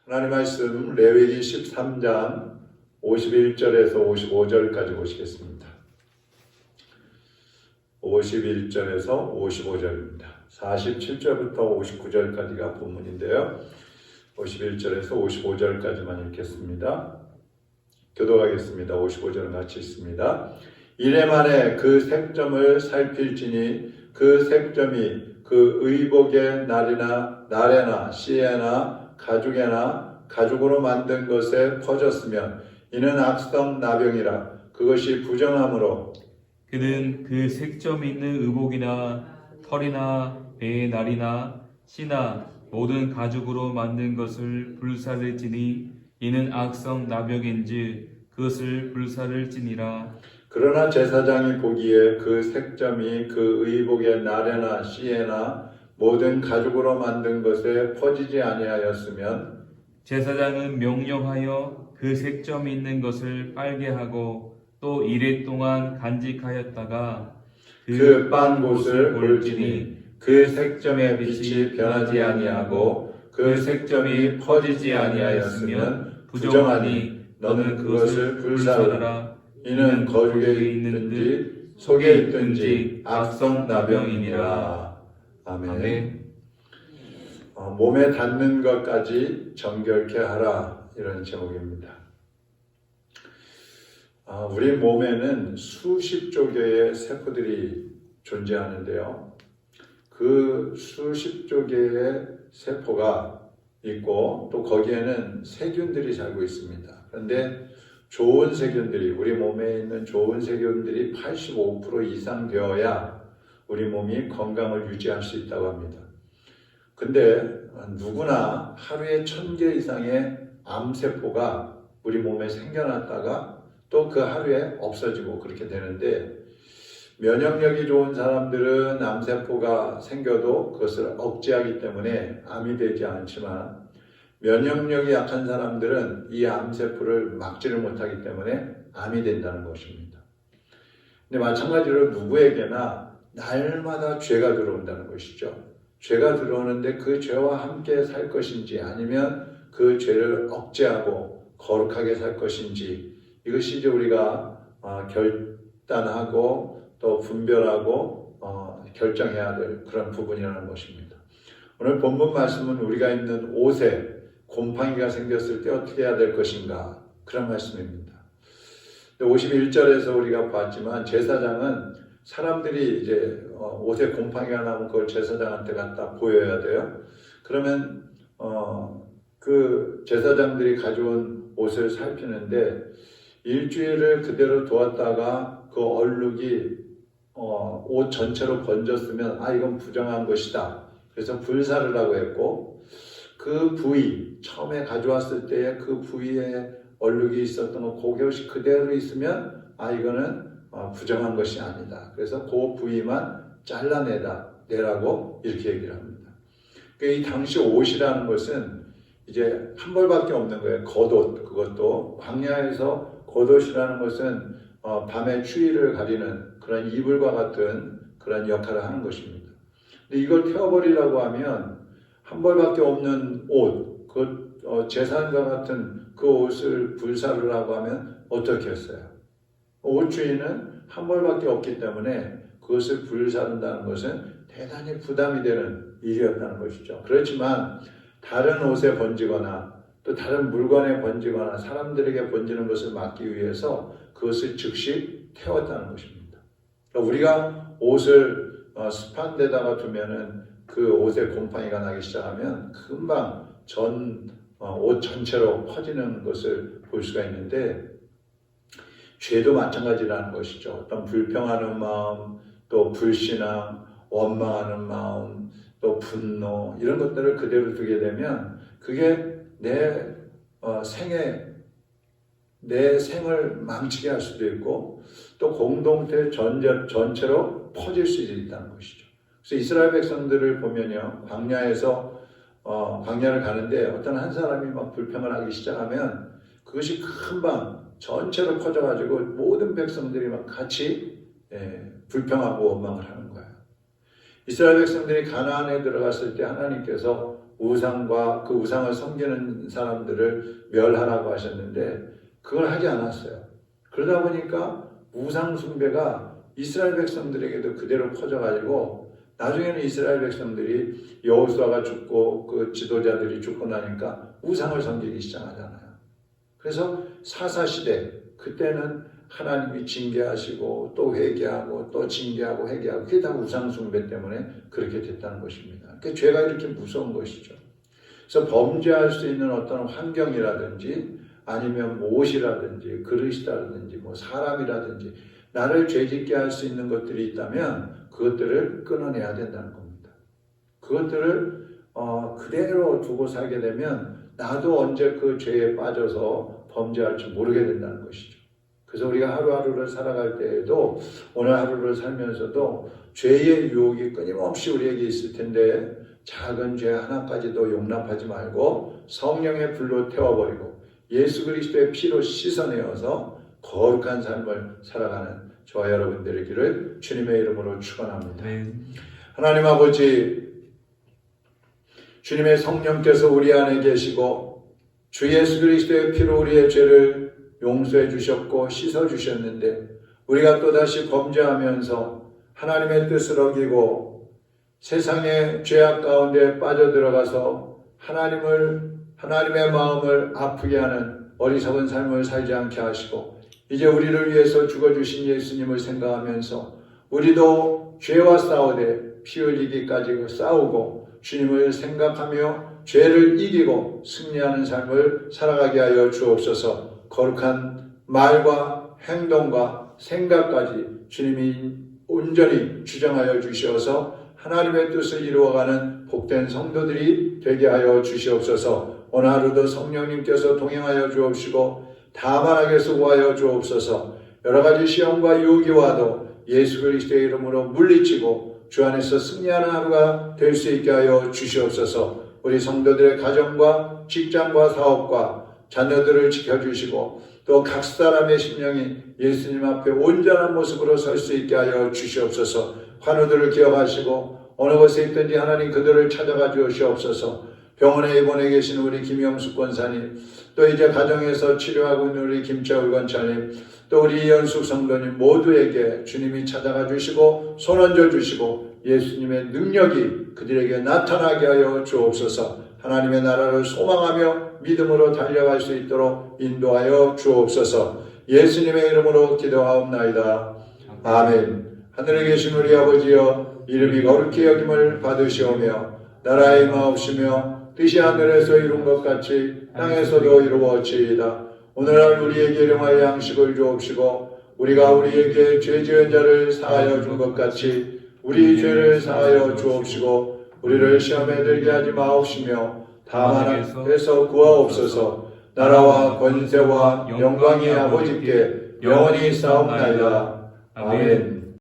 하나님 말씀 레위기 13장 51절에서 55절까지 보시겠습니다. 51절에서 55절입니다. 47절부터 59절까지가 본문인데요. 51절에서 55절까지만 읽겠습니다. 교독하겠습니다. 55절은 같이 읽습니다. 이레 만에 그 색점을 살필지니 그 색점이 그 의복의 나래나 씨에나 가죽에나 가죽으로 만든 것에 퍼졌으면 이는 악성 나병이라. 그것이 부정함으로 그는 그 색점 있는 의복이나 털이나 배의 날이나 씨나 모든 가죽으로 만든 것을 불사를 지니 이는 악성 나병인즉 그것을 불사를 지니라. 그러나 제사장이 보기에 그 색점이 그 의복의 나래나 씨에나 모든 가죽으로 만든 것에 퍼지지 아니하였으면 제사장은 명령하여 그 색점 있는 것을 빨게 하고 또 이레 동안 간직하였다가 그 빤 곳을 볼지니 그 색점의 빛이 변하지 아니하고 그 색점이 퍼지지 아니하였으면 부정하니 너는 그것을 불사하라. 이는 거룩에 있는지 속에 있든지 악성 나병이니라. 아멘. 몸에 닿는 것까지 정결케 하라, 이런 제목입니다. 우리 몸에는 수십조 개의 세포들이 존재하는데요. 그 수십조 개의 세포가 있고 또 거기에는 세균들이 살고 있습니다. 그런데 좋은 세균들이, 우리 몸에 있는 좋은 세균들이 85% 이상 되어야 우리 몸이 건강을 유지할 수 있다고 합니다. 근데 누구나 하루에 1000개 이상의 암세포가 우리 몸에 생겨났다가 또 그 하루에 없어지고 그렇게 되는데, 면역력이 좋은 사람들은 암세포가 생겨도 그것을 억제하기 때문에 암이 되지 않지만, 면역력이 약한 사람들은 이 암세포를 막지를 못하기 때문에 암이 된다는 것입니다. 근데 마찬가지로 누구에게나 날마다 죄가 들어온다는 것이죠. 죄가 들어오는데 그 죄와 함께 살 것인지 아니면 그 죄를 억제하고 거룩하게 살 것인지, 이것이 이제 우리가 결단하고 또 분별하고 결정해야 될 그런 부분이라는 것입니다. 오늘 본문 말씀은 우리가 입는 옷에 곰팡이가 생겼을 때 어떻게 해야 될 것인가, 그런 말씀입니다. 51절에서 우리가 봤지만 제사장은 사람들이 이제 옷에 곰팡이가 나면 그걸 제사장한테 갖다 보여야 돼요. 그러면 그 제사장들이 가져온 옷을 살피는데 일주일을 그대로 두었다가 그 얼룩이 옷 전체로 번졌으면 이건 부정한 것이다. 그래서 불사를 하고 했고, 그 부위, 처음에 가져왔을 때의 그 부위에 얼룩이 있었던 거 그것이 그대로 있으면 이거는 부정한 것이 아니다. 그래서 그 부위만 잘라내라고 이렇게 얘기를 합니다. 그러니까 이 당시 옷이라는 것은 이제 한 벌밖에 없는 거예요. 겉옷. 그것도 광야에서 겉옷이라는 것은 밤의 추위를 가리는 그런 이불과 같은 그런 역할을 하는 것입니다. 근데 이걸 태워버리라고 하면 한 벌밖에 없는 옷, 제사장과 같은 그 옷을 불사를 하고 하면 어떻게 했어요? 옷 주인은 한 벌밖에 없기 때문에 그것을 불사른다는 것은 대단히 부담이 되는 일이었다는 것이죠. 그렇지만 다른 옷에 번지거나 또 다른 물건에 번지거나 사람들에게 번지는 것을 막기 위해서 그것을 즉시 태웠다는 것입니다. 그러니까 우리가 옷을 습한 데다가 두면은 그 옷에 곰팡이가 나기 시작하면 금방 옷 전체로 퍼지는 것을 볼 수가 있는데, 죄도 마찬가지라는 것이죠. 어떤 불평하는 마음, 또 불신앙, 원망하는 마음, 또 분노, 이런 것들을 그대로 두게 되면 그게 내 생을 망치게 할 수도 있고 또 공동체 전체로 퍼질 수 있다는 것이죠. 그래서 이스라엘 백성들을 보면요, 광야를 가는데 어떤 한 사람이 막 불평을 하기 시작하면 그것이 금방 전체로 퍼져가지고 모든 백성들이 막 같이 불평하고 원망을 하는 거예요. 이스라엘 백성들이 가나안에 들어갔을 때 하나님께서 우상과 그 우상을 섬기는 사람들을 멸하라고 하셨는데 그걸 하지 않았어요. 그러다 보니까 우상 숭배가 이스라엘 백성들에게도 그대로 퍼져가지고 나중에는 이스라엘 백성들이 여호수아가 죽고 그 지도자들이 죽고 나니까 우상을 섬기기 시작하잖아요. 그래서 사사시대 그때는 하나님이 징계하시고 또 회개하고 또 징계하고 회개하고 그게 다 우상 숭배 때문에 그렇게 됐다는 것입니다. 그러니까 죄가 이렇게 무서운 것이죠. 그래서 범죄할 수 있는 어떤 환경이라든지 아니면 옷이라든지 그릇이라든지 뭐 사람이라든지 나를 죄짓게 할 수 있는 것들이 있다면 그것들을 끊어내야 된다는 겁니다. 그것들을 그대로 두고 살게 되면 나도 언제 그 죄에 빠져서 범죄할 줄 모르게 된다는 것이죠. 그래서 우리가 하루하루를 살아갈 때에도 오늘 하루를 살면서도 죄의 유혹이 끊임없이 우리에게 있을 텐데 작은 죄 하나까지도 용납하지 말고 성령의 불로 태워버리고 예수 그리스도의 피로 씻어내어서 거룩한 삶을 살아가는 저와 여러분 되기를 주님의 이름으로 축원합니다. 하나님 아버지, 주님의 성령께서 우리 안에 계시고 주 예수 그리스도의 피로 우리의 죄를 용서해 주셨고 씻어 주셨는데 우리가 또다시 범죄하면서 하나님의 뜻을 어기고 세상의 죄악 가운데 빠져들어가서 하나님의 마음을 아프게 하는 어리석은 삶을 살지 않게 하시고 이제 우리를 위해서 죽어주신 예수님을 생각하면서 우리도 죄와 싸우되 피 흘리기까지 싸우고 주님을 생각하며 죄를 이기고 승리하는 삶을 살아가게 하여 주옵소서. 거룩한 말과 행동과 생각까지 주님이 온전히 주장하여 주시어서 하나님의 뜻을 이루어가는 복된 성도들이 되게 하여 주시옵소서. 오늘 하루도 성령님께서 동행하여 주옵시고 다만하게 수고하여 주옵소서. 여러 가지 시험과 유혹이 와도 예수 그리스도의 이름으로 물리치고 주 안에서 승리하는 하루가 될 수 있게 하여 주시옵소서. 우리 성도들의 가정과 직장과 사업과 자녀들을 지켜주시고 또 각 사람의 심령이 예수님 앞에 온전한 모습으로 설 수 있게 하여 주시옵소서. 환우들을 기억하시고 어느 곳에 있든지 하나님 그들을 찾아가 주시옵소서. 병원에 입원해 계신 우리 김영숙 권사님, 또 이제 가정에서 치료하고 있는 우리 김철 권사님, 또 우리 이현숙 성도님 모두에게 주님이 찾아가 주시고 손 얹어 주시고 예수님의 능력이 그들에게 나타나게 하여 주옵소서. 하나님의 나라를 소망하며 믿음으로 달려갈 수 있도록 인도하여 주옵소서. 예수님의 이름으로 기도하옵나이다. 아멘. 하늘에 계신 우리 아버지여, 이름이 거룩히 여김을 받으시오며 나라의 임하옵시며 뜻이 하늘에서 이룬 것 같이 땅에서도 이루어지이다. 오늘날 우리에게 일용할 양식을 주옵시고 우리가 우리에게 죄 지은 자를 사하여 준 것 같이 우리 죄를 사하여 주옵시고 우리를 시험에 들게 하지 마옵시며 다만 악에서 구하옵소서. 나라와 권세와 영광이 아버지께 영원히 싸움나이다. 아멘.